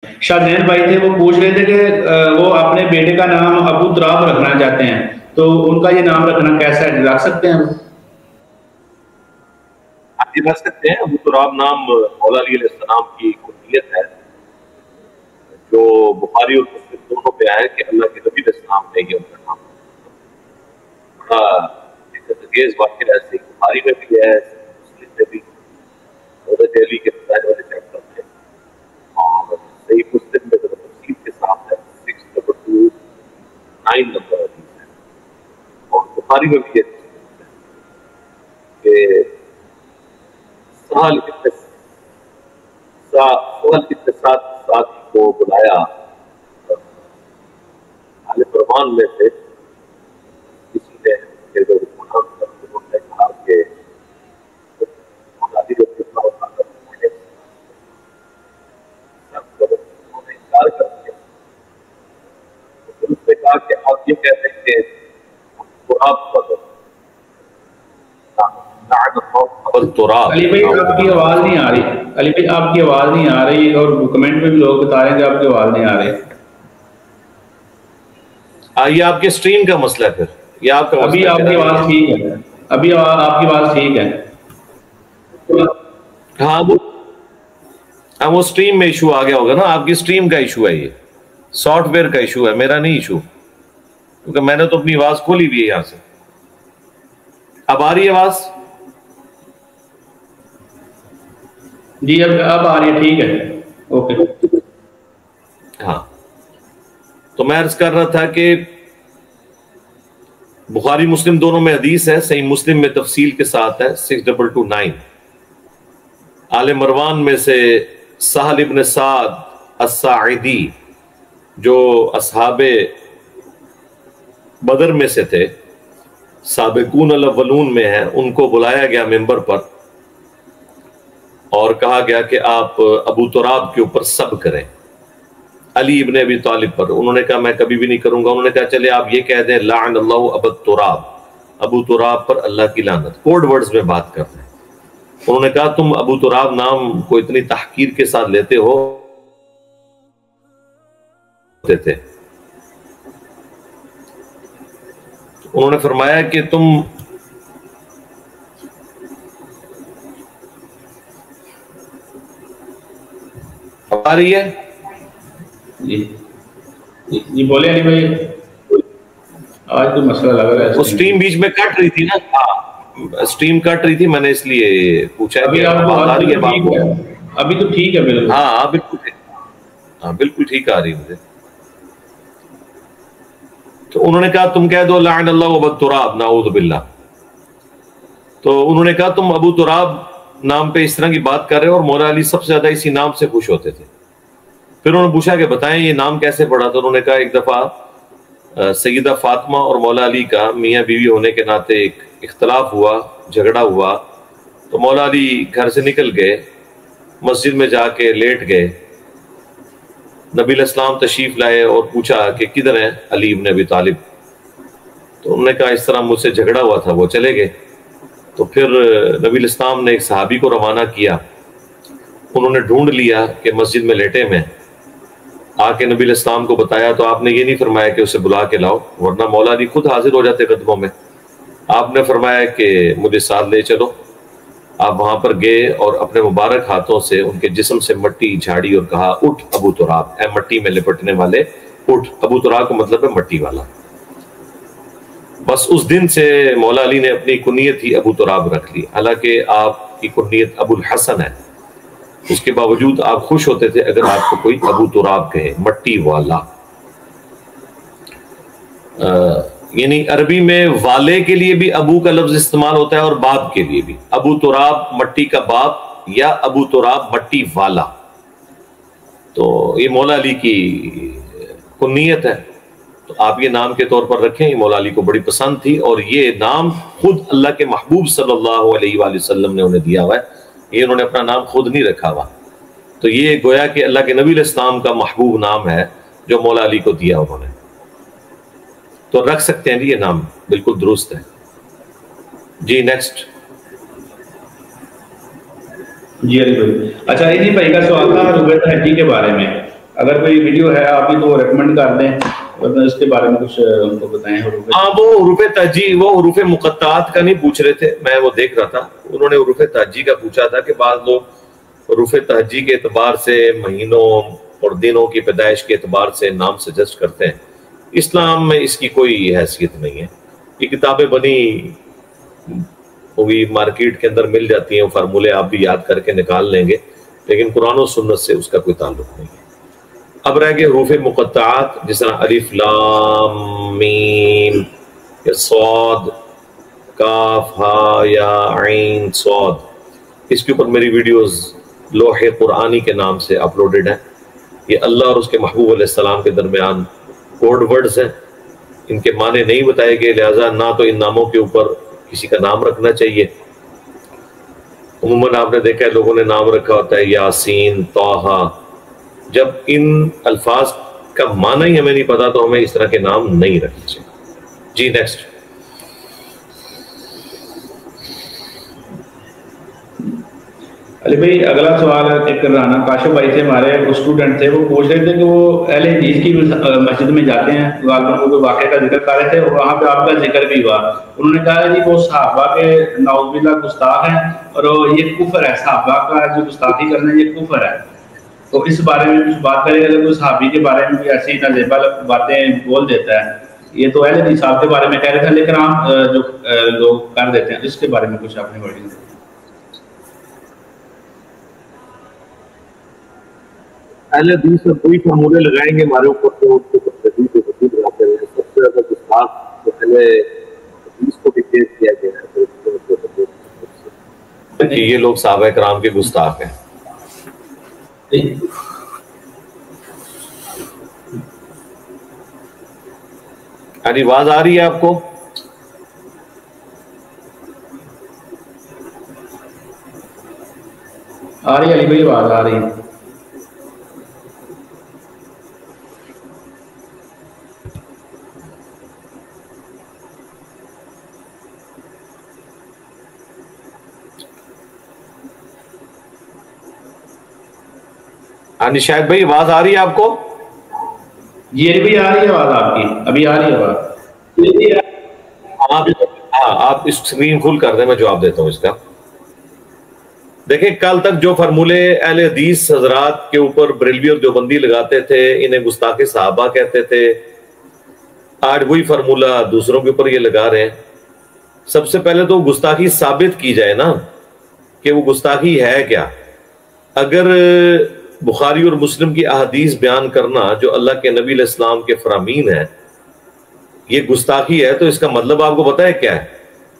شادین بھائی تھے، وہ پوچھ رہے تھے کہ وہ اپنے بیٹے کا نام ابو تراب رکھنا چاہتے ہیں، تو ان کا یہ نام رکھنا کیسا ہے، رکھ سکتے ہیں؟ آپ یہ رکھ سکتے ہیں۔ ابو تراب نام مولا علی علیہ السلام کی کنیت ہے، جو بخاری اور مسلم دونوں پہ آیا کہ اللہ کے نبی علیہ السلام نے یہ ان کا نام بڑا ایک انگیز واقعہ ہے۔ صحیح بخاری میں بھی ہے، مسلم میں بھی، حضرت علی کے فضائل والے چیپٹر میں، اور صحیح مسلم میں ذرا تفصیل کے ساتھ ہے، 629 نمبر حدیث ہے، اور بخاری میں بھی یہ کہ سہل ابن سعد کو بلایا اہل فرمان میں سے کسی نے کہا کہ انکار کر دیا، اس نے کہا کہ آپ یہ کہتے ہیں کہ علی بھائی آپ کی آواز نہیں آ رہی، علی بھائی آپ کی آواز نہیں آ رہی، اور کمنٹ میں بھی لوگ بتا رہے ہیں کہ آپ کی آواز نہیں آ رہی۔ یہ آپ کے سٹریم کا مسئلہ ہے پھر، یہ آپ کا ابھی آپ کی آواز ٹھیک ہے، ابھی آپ کی آواز ٹھیک ہے۔ ہاں وہ سٹریم میں ایشو آ گیا ہوگا نا، آپ کی سٹریم کا ایشو ہے، یہ سافٹ ویئر کا ایشو ہے، میرا نہیں ایشو، کیونکہ میں نے تو اپنی آواز کھولی بھی ہے یہاں سے۔ اب آ رہی ہے آواز؟ جی اب آ رہی ہے، ٹھیک ہے، اوکے۔ ہاں تو میں عرض کر رہا تھا کہ بخاری مسلم دونوں میں حدیث ہے، صحیح مسلم میں تفصیل کے ساتھ ہے 6229۔ آل مروان میں سے سہل ابن سعد الساعدی جو اصحاب بدر میں سے تھے، سابقون الاولون میں ہیں، ان کو بلایا گیا ممبر پر اور کہا گیا کہ آپ ابو تراب کے اوپر سب کریں، علی ابن ابی طالب پر۔ انہوں نے کہا میں کبھی بھی نہیں کروں گا۔ انہوں نے کہا چلے آپ یہ کہہ دیں لعن اللہ ابو تراب، ابو تراب پر اللہ کی لعنت، کوڈ ورڈز میں بات کر رہے ہیں۔ انہوں نے کہا تم ابو تراب نام کو اتنی تحقیر کے ساتھ لیتے ہو تھے۔ انہوں نے فرمایا کہ تم آ رہی ہے؟ جی بولے علی بھائی، آج تو مسئلہ لگ رہا ہے۔ وہ سٹریم بیچ میں کٹ رہی تھی نا، سٹریم کٹ رہی تھی، میں نے اس لیے پوچھا کہ آواز آ رہی ہے؟ ابھی تو ٹھیک ہے بالکل۔ ہاں بالکل ٹھیک، ہاں بالکل ٹھیک آ رہی مجھے۔ تو انہوں نے کہا تم کہہ دو لعن اللہ ابو تراب، نعوذ باللہ۔ تو انہوں نے کہا تم ابو تراب نام پہ اس طرح کی بات کر رہے ہو، اور مولا علی سب سے زیادہ اسی نام سے خوش ہوتے تھے۔ پھر انہوں نے پوچھا کہ بتائیں یہ نام کیسے پڑا؟ تو انہوں نے کہا ایک دفعہ سیدہ فاطمہ اور مولا علی کا میاں بیوی ہونے کے ناطے ایک اختلاف ہوا، جھگڑا ہوا، تو مولا علی گھر سے نکل گئے، مسجد میں جا کے لیٹ گئے۔ نبی علیہ السلام تشریف لائے اور پوچھا کہ کدھر ہیں علی ابن ابی طالب؟ تو انہوں نے کہا اس طرح مجھ سے جھگڑا ہوا تھا، وہ چلے گئے۔ تو پھر نبی علیہ السلام نے ایک صحابی کو روانہ کیا، انہوں نے ڈھونڈ لیا کہ مسجد میں لیٹے میں، آ کے نبی علیہ السلام کو بتایا تو آپ نے یہ نہیں فرمایا کہ اسے بلا کے لاؤ، ورنہ مولا علی خود حاضر ہو جاتے قدموں میں۔ آپ نے فرمایا کہ مجھے ساتھ لے چلو۔ آپ وہاں پر گئے اور اپنے مبارک ہاتھوں سے ان کے جسم سے مٹی جھاڑی اور کہا اٹھ ابو تراب، اے مٹی میں لپٹنے والے اٹھ۔ ابو تراب کا مطلب ہے مٹی والا۔ بس اس دن سے مولا علی نے اپنی کنیت ہی ابو تراب رکھ لی، حالانکہ آپ کی کنیت ابو الحسن ہے، اس کے باوجود آپ خوش ہوتے تھے اگر آپ کو کوئی ابو تراب کہے، مٹی والا۔ یعنی عربی میں والے کے لیے بھی ابو کا لفظ استعمال ہوتا ہے اور باپ کے لیے بھی، ابو تراب مٹی کا باپ یا ابو تراب مٹی والا۔ تو یہ مولا علی کی کنیت ہے، تو آپ یہ نام کے طور پر رکھیں، یہ مولا علی کو بڑی پسند تھی، اور یہ نام خود اللہ کے محبوب صلی اللہ علیہ وآلہ وسلم نے انہیں دیا ہوا ہے، یہ انہوں نے اپنا نام خود نہیں رکھا ہوا۔ تو یہ گویا کہ اللہ کے نبی علیہ السلام کا محبوب نام ہے جو مولا علی کو دیا انہوں نے، تو رکھ سکتے ہیں جی، یہ نام بالکل درست ہے۔ جی نیکسٹ۔ جی علی بھائی، اچھا علی بھائی کا سوال تھا روبیٹا حجی کے بارے میں۔ اگر کوئی ویڈیو ہے آپ ہی تو ریکمنڈ کر دیں، اس کے بارے میں کچھ ان کو بتائیں. ہاں وہ حروف تہجی، وہ حروف مقطعات کا نہیں پوچھ رہے تھے، میں وہ دیکھ رہا تھا. انہوں نے حروف تہجی کا پوچھا تھا کہ بعض لوگ حروف تہجی کے اعتبار سے مہینوں اور دنوں کی پیدائش کے اعتبار سے نام سجسٹ کرتے ہیں. اسلام میں اس کی کوئی حیثیت نہیں ہے. یہ کتابیں بنی ہوئی مارکیٹ کے اندر مل جاتی ہیں، فارمولے آپ بھی یاد کر کے نکال لیں گے، لیکن قرآن و سنت سے اس کا کوئی تعلق نہیں ہے. اب رہ گئے حروف مقطعات، جس طرح الف لام میم یا صاد کاف ہا یا عین صاد. اس کے اوپر میری ویڈیوز لوح قرآنی کے نام سے اپلوڈڈ ہیں. یہ اللہ اور اس کے محبوب علیہ السلام کے درمیان کوڈ ورڈز ہیں، ان کے معنی نہیں بتائے گئے، لہٰذا نہ تو ان ناموں کے اوپر کسی کا نام رکھنا چاہیے. عموماً آپ نے دیکھا ہے لوگوں نے نام رکھا ہوتا ہے یاسین، طٰہٰ. جب ان الفاظ کا معنی ہی ہمیں نہیں پتا تو ہمیں اس طرح کے نام نہیں رکھنے چاہیے. جی نیکسٹ. علی بھائی اگلا سوال چیک کر رہا کاشف بھائی سے، ہمارے اسٹوڈنٹ تھے، وہ پوچھ رہے تھے کہ وہ اہل حدیث کی مسجد میں جاتے ہیں، غالباً وہ کوئی واقعے کا ذکر کر رہے تھے اور وہاں پہ آپ کا ذکر بھی ہوا. انہوں نے کہا جی وہ صحابہ کے نعوذ باللہ گستاخ ہیں اور یہ کفر ہے، صحابہ کا جو گستاخی کرنا یہ کفر ہے. تو اس بارے میں کچھ بات کرے گا؟ اگر کوئی صحابی کے بارے میں بھی ایسی نازیبا باتیں بول دیتا ہے، یہ تو اہل حدیث صاحب کے بارے میں کہہ رہے تھے، لیکن عام جو لوگ کر دیتے ہیں، اس کے بارے میں کچھ آپ نے ورڈنگ. اہل حدیث میں کوئی فارمولے لگائیں گے ہمارے اوپر تو اس کو تجدید و تجدید لگاتے ہیں. سب سے زیادہ گستاخ تو اہل حدیث کو بھی پیش کیا گیا ہے کہ یہ لوگ صحابہ کرام کے گستاخ ہیں. ارے آواز آ رہی ہے آپ کو؟ آ رہی ہے علی بھائی، آواز آ رہی ہے. ہاں جی شاید بھائی آواز آ رہی ہے آپ کو؟ جی علی بھائی آ رہی ہے آواز آپ کی، ابھی آ رہی ہے آواز. آپ اسکرین فل کر دیں، میں جواب دیتا ہوں اس کا. دیکھیں کل تک جو فرمولے اہل حدیث حضرات کے اوپر بریلوی اور دیوبندی لگاتے تھے، انہیں گستاخ صحابہ کہتے تھے، آج وہی فرمولہ دوسروں کے اوپر یہ لگا رہے ہیں. سب سے پہلے تو گستاخی ثابت کی جائے نا کہ وہ گستاخی ہے کیا. اگر بخاری اور مسلم کی احادیث بیان کرنا جو اللہ کے نبی علیہ السلام کے فرامین ہے یہ گستاخی ہے، تو اس کا مطلب آپ کو پتہ ہے کیا ہے؟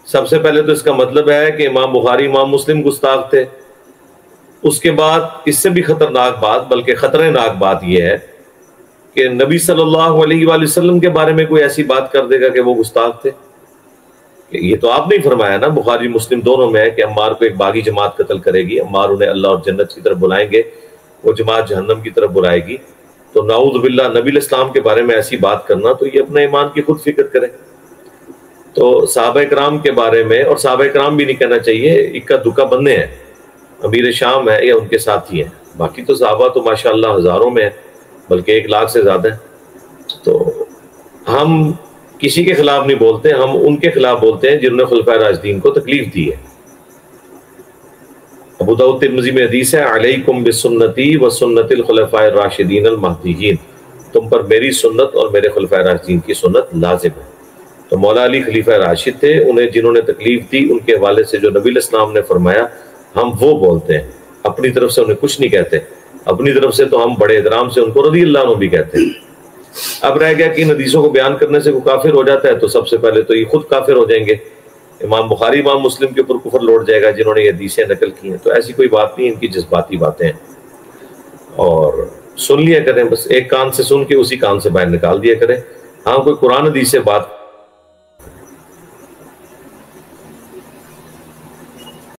سب سے پہلے تو اس کا مطلب ہے کہ امام بخاری امام مسلم گستاخ تھے. اس کے بعد اس سے بھی خطرناک بات، بلکہ خطرناک بات یہ ہے کہ نبی صلی اللہ علیہ وآلہ وسلم کے بارے میں کوئی ایسی بات کر دے گا کہ وہ گستاخ تھے. یہ تو آپ نے فرمایا نا بخاری مسلم دونوں میں ہے کہ عمار کو ایک باغی جماعت قتل کرے گی، عمار انہیں اللہ اور جنت کی طرف بلائیں گے، وہ جماعت جہنم کی طرف بلائے گی. تو نعوذ باللہ نبی علیہ السلام کے بارے میں ایسی بات کرنا تو یہ اپنے ایمان کی خود فکر کرے. تو صحابہ کرام کے بارے میں، اور صحابہ کرام بھی نہیں کہنا چاہیے، اکا دکا بندے ہیں، امیر شام ہے یا ان کے ساتھی ہیں. باقی تو صحابہ تو ماشاءاللہ ہزاروں میں ہیں، بلکہ 1 لاکھ سے زیادہ ہیں. تو ہم کسی کے خلاف نہیں بولتے، ہم ان کے خلاف بولتے ہیں جنہوں نے خلفائے راشدین کو تکلیف دی ہے. ابو داؤد ترمذی میں حدیث ہے علیکم بسنتی و سنت الخلفاء الراشدین المہدیین، تم پر میری سنت اور میرے خلفائے راشدین کی سنت لازم ہے. تو مولا علی خلیفہ راشد تھے، انہیں جنہوں نے تکلیف دی ان کے حوالے سے جو نبی علیہ السلام نے فرمایا ہم وہ بولتے ہیں، اپنی طرف سے انہیں کچھ نہیں کہتے. اپنی طرف سے تو ہم بڑے احترام سے ان کو رضی اللہ عنہ بھی کہتے ہیں. اب رہ گیا کہ ان حدیثوں کو بیان کرنے سے کوئی کافر ہو جاتا ہے تو سب سے پہلے تو یہ خود کافر ہو جائیں گے. امام بخاری امام مسلم کے اوپر کفر لوٹ جائے گا جنہوں نے یہ حدیثیں نقل کی ہیں. تو ایسی کوئی بات نہیں، ان کی جذباتی باتیں ہیں، اور سن لیا کریں، بس ایک کان سے سن کے اسی کان سے باہر نکال دیا کریں. ہاں کوئی قرآن حدیث سے بات